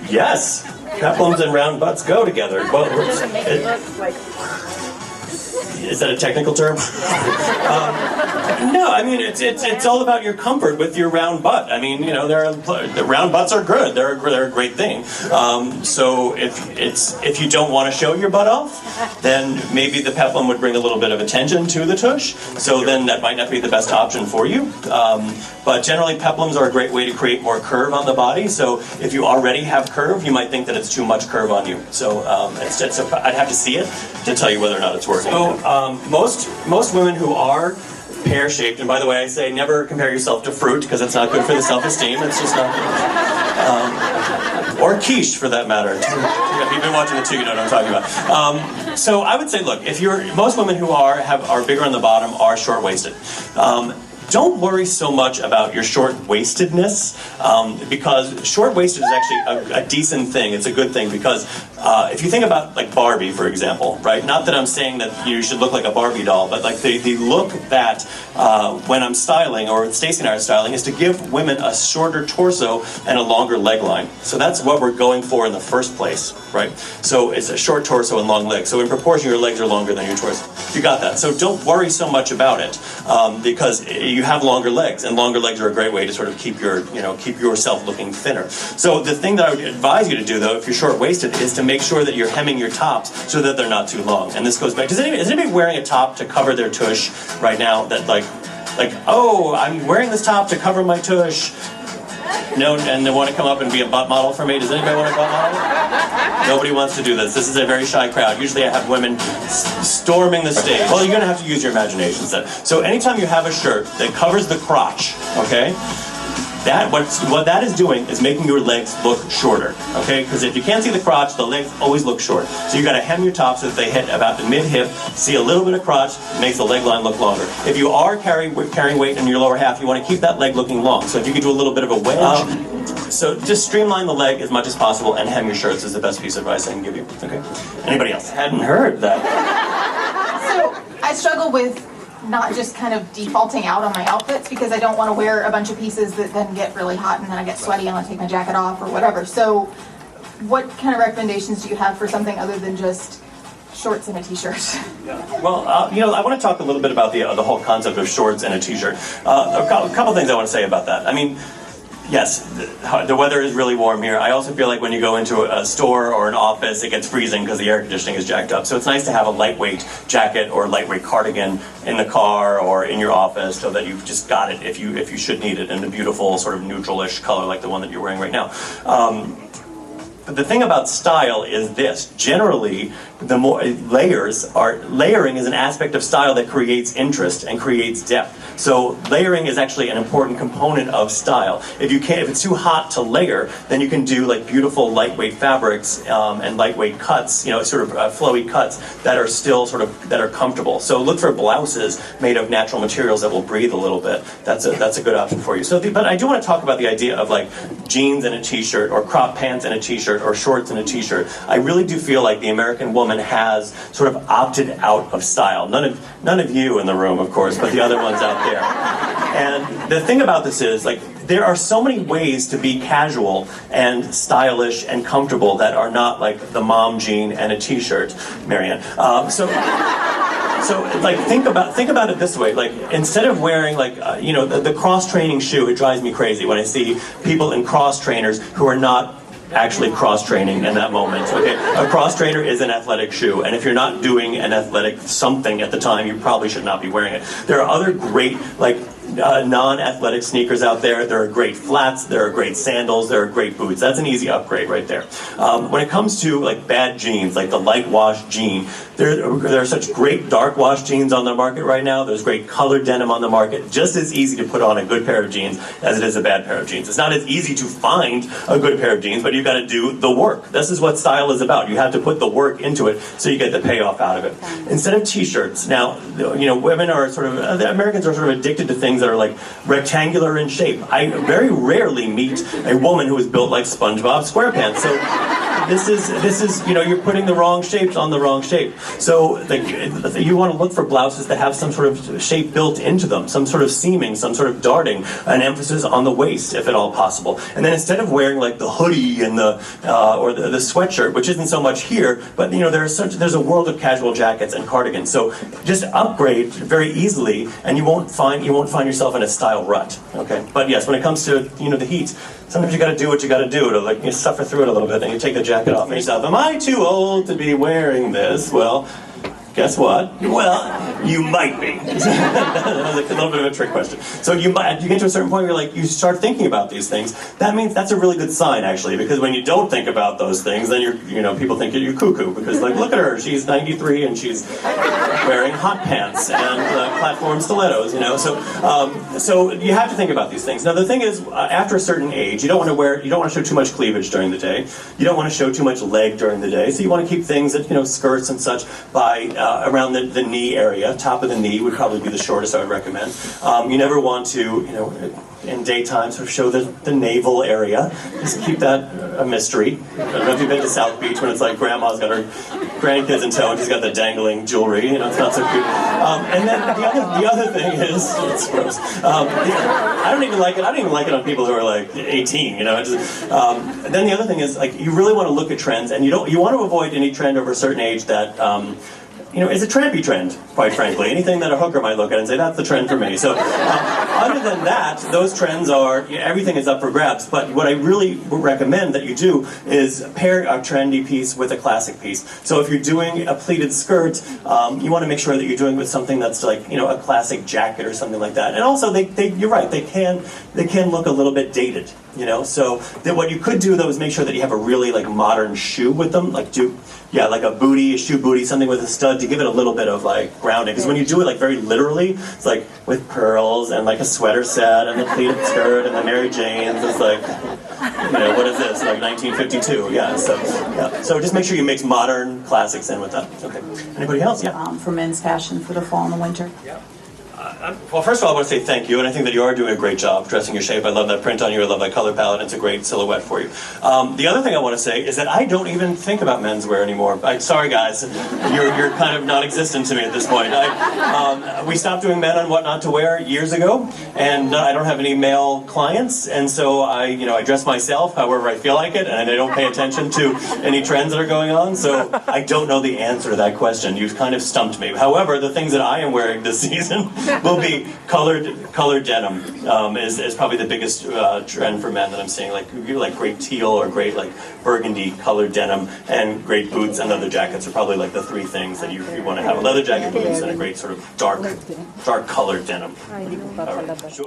Yes, peplums and round butts go together. Well, Doesn't make it look like... is that a technical term? No, I mean it's all about your comfort with your round butt. I mean, you know, the round butts are good. They're a great thing. So if you don't want to show your butt off, then maybe the peplum would bring a little bit of attention to the tush. So then that might not be the best option for you. But generally, peplums are a great way to create more curve on the body. So if you already have curve, you might think that it's too much curve on you. So I'd have to see it to tell you whether or not it's working. So most women who are pear-shaped, and by the way, I say never compare yourself to fruit because it's not good for the self-esteem. It's just not good. Or quiche, for that matter. If you've been watching the two, you know what I'm talking about. So I would say, look, most women who are bigger on the bottom are short-waisted. Don't worry so much about your short-waistedness, because short-waisted is actually a decent thing. It's a good thing because if you think about like Barbie, for example, right? Not that I'm saying that you should look like a Barbie doll, but like the look that when I'm styling, or Stacey and I are styling, is to give women a shorter torso and a longer leg line. So that's what we're going for in the first place, right? So it's a short torso and long legs. So in proportion, your legs are longer than your torso. You got that. So don't worry so much about it because you have longer legs, and longer legs are a great way to sort of keep yourself looking thinner. So the thing that I would advise you to do, though, if you're short-waisted, is to make sure that you're hemming your tops so that they're not too long. And this goes back. Is anybody wearing a top to cover their tush right now? That like, oh, I'm wearing this top to cover my tush. No, and they want to come up and be a butt model for me. Does anybody want a butt model? Nobody wants to do this. This is a very shy crowd. Usually I have women storming the stage. Well, you're going to have to use your imaginations then. So anytime you have a shirt that covers the crotch, okay, what that is doing is making your legs look shorter, okay? Because if you can't see the crotch, the legs always look short. So you got to hem your top so that they hit about the mid-hip, see a little bit of crotch, makes the leg line look longer. If you are carrying weight in your lower half, you want to keep that leg looking long. So if you could do a little bit of a wedge, so just streamline the leg as much as possible and hem your shirts is the best piece of advice I can give you, okay? Anybody else? Hadn't heard that. So I struggle with not just kind of defaulting out on my outfits because I don't want to wear a bunch of pieces that then get really hot and then I get sweaty and I take my jacket off or whatever. So what kind of recommendations do you have for something other than just shorts and a t-shirt? Well, I want to talk a little bit about the whole concept of shorts and a t-shirt. A couple things I want to say about that. I mean, yes, the weather is really warm here. I also feel like when you go into a store or an office, it gets freezing because the air conditioning is jacked up. So it's nice to have a lightweight jacket or lightweight cardigan in the car or in your office so that you've just got it if you should need it in a beautiful sort of neutral-ish color like the one that you're wearing right now. But the thing about style is this. Generally, the more layering is an aspect of style that creates interest and creates depth. So layering is actually an important component of style. If it's too hot to layer, then you can do like beautiful lightweight fabrics and lightweight cuts, sort of flowy cuts that are still that are comfortable. So look for blouses made of natural materials that will breathe a little bit. That's a good option for you. But I do want to talk about the idea of like jeans and a t-shirt, or crop pants and a t-shirt, or shorts and a t-shirt. I really do feel like the American woman has sort of opted out of style. None of you in the room, of course, but the other ones out there. And the thing about this is, like, there are so many ways to be casual and stylish and comfortable that are not like the mom jean and a t-shirt, Marianne. So like think about it this way. Like, instead of wearing the cross training shoe, it drives me crazy when I see people in cross trainers who are not actually cross-training in that moment. Okay, a cross-trainer is an athletic shoe, and if you're not doing an athletic something at the time, you probably should not be wearing it. There are other great, non-athletic sneakers out there. There are great flats, there are great sandals, there are great boots. That's an easy upgrade right there. When it comes to like bad jeans, like the light wash jean, there are such great dark wash jeans on the market right now. There's great colored denim on the market. Just as easy to put on a good pair of jeans as it is a bad pair of jeans. It's not as easy to find a good pair of jeans, but you've got to do the work. This is what style is about. You have to put the work into it so you get the payoff out of it. Instead of t-shirts, now, women are Americans are sort of addicted to things things that are like rectangular in shape. I very rarely meet a woman who is built like SpongeBob SquarePants. So this is you know, you're putting the wrong shapes on the wrong shape. So you want to look for blouses that have some sort of shape built into them, some sort of seaming, some sort of darting, an emphasis on the waist if at all possible. And then instead of wearing like the hoodie and the or the sweatshirt, which isn't so much here, but you know, there's a world of casual jackets and cardigans. So just upgrade very easily, and you won't find yourself in a style rut. Okay, but yes, when it comes to, you know, the heat, sometimes you got to do what you got to do to, like, you suffer through it a little bit, and you take the jacket off and yourself. Am I too old to be wearing this? Well, guess what? Well, you might be. That was a little bit of a trick question. So you get to a certain point where you start thinking about these things. That means that's a really good sign, actually, because when you don't think about those things, then people think you're cuckoo, because like, look at her, she's 93 and she's wearing hot pants and platform stilettos, you know. So you have to think about these things. Now the thing is, after a certain age, you don't want to show too much cleavage during the day. You don't want to show too much leg during the day. So you want to keep things that, you know, skirts and such by around the knee area. Top of the knee would probably be the shortest I would recommend. You never want to, you know, in daytime sort of show the navel area. Just keep that a mystery. I don't know if you've been to South Beach when it's like grandma's got her grandkids in tow and she's got the dangling jewelry. You know, it's not so cute. And then the other thing is, it's gross. I don't even like it. I don't even like it on people who are like 18. You know. Then the other thing is, like, you really want to look at trends, and you want to avoid any trend over a certain age that you know, is a trampy trend, quite frankly. Anything that a hooker might look at and say, that's the trend for me. So, other than that, those trends are, everything is up for grabs. But what I really would recommend that you do is pair a trendy piece with a classic piece. So if you're doing a pleated skirt, you want to make sure that you're doing it with something that's like, you know, a classic jacket or something like that. And also, you're right, they can look a little bit dated, you know. So what you could do, though, is make sure that you have a really like modern shoe with them, like like a shoe booty, something with a stud to give it a little bit of like grounding. Because when you do it like very literally, it's like with pearls and like a sweater set and the pleated skirt and the Mary Janes. It's like, you know, what is this? Like 1952? Yeah. So just make sure you mix modern classics in with that. Okay. Anybody else? Yeah. For men's fashion for the fall and the winter. Yeah. Well, first of all, I want to say thank you, and I think that you are doing a great job dressing your shape. I love that print on you. I love that color palette. It's a great silhouette for you. The other thing I want to say is that I don't even think about menswear anymore. Sorry, guys. You're kind of non-existent to me at this point. We stopped doing men on what not to wear years ago, and I don't have any male clients, and so I dress myself however I feel like it, and I don't pay attention to any trends that are going on, so I don't know the answer to that question. You've kind of stumped me. However, the things that I am wearing this season will be colored denim. Is probably the biggest trend for men that I'm seeing. Like great teal or great like burgundy colored denim, and great boots and leather jackets are probably like the three things that you want to have: a leather jacket, boots, and a great sort of dark colored denim. All right. Sure.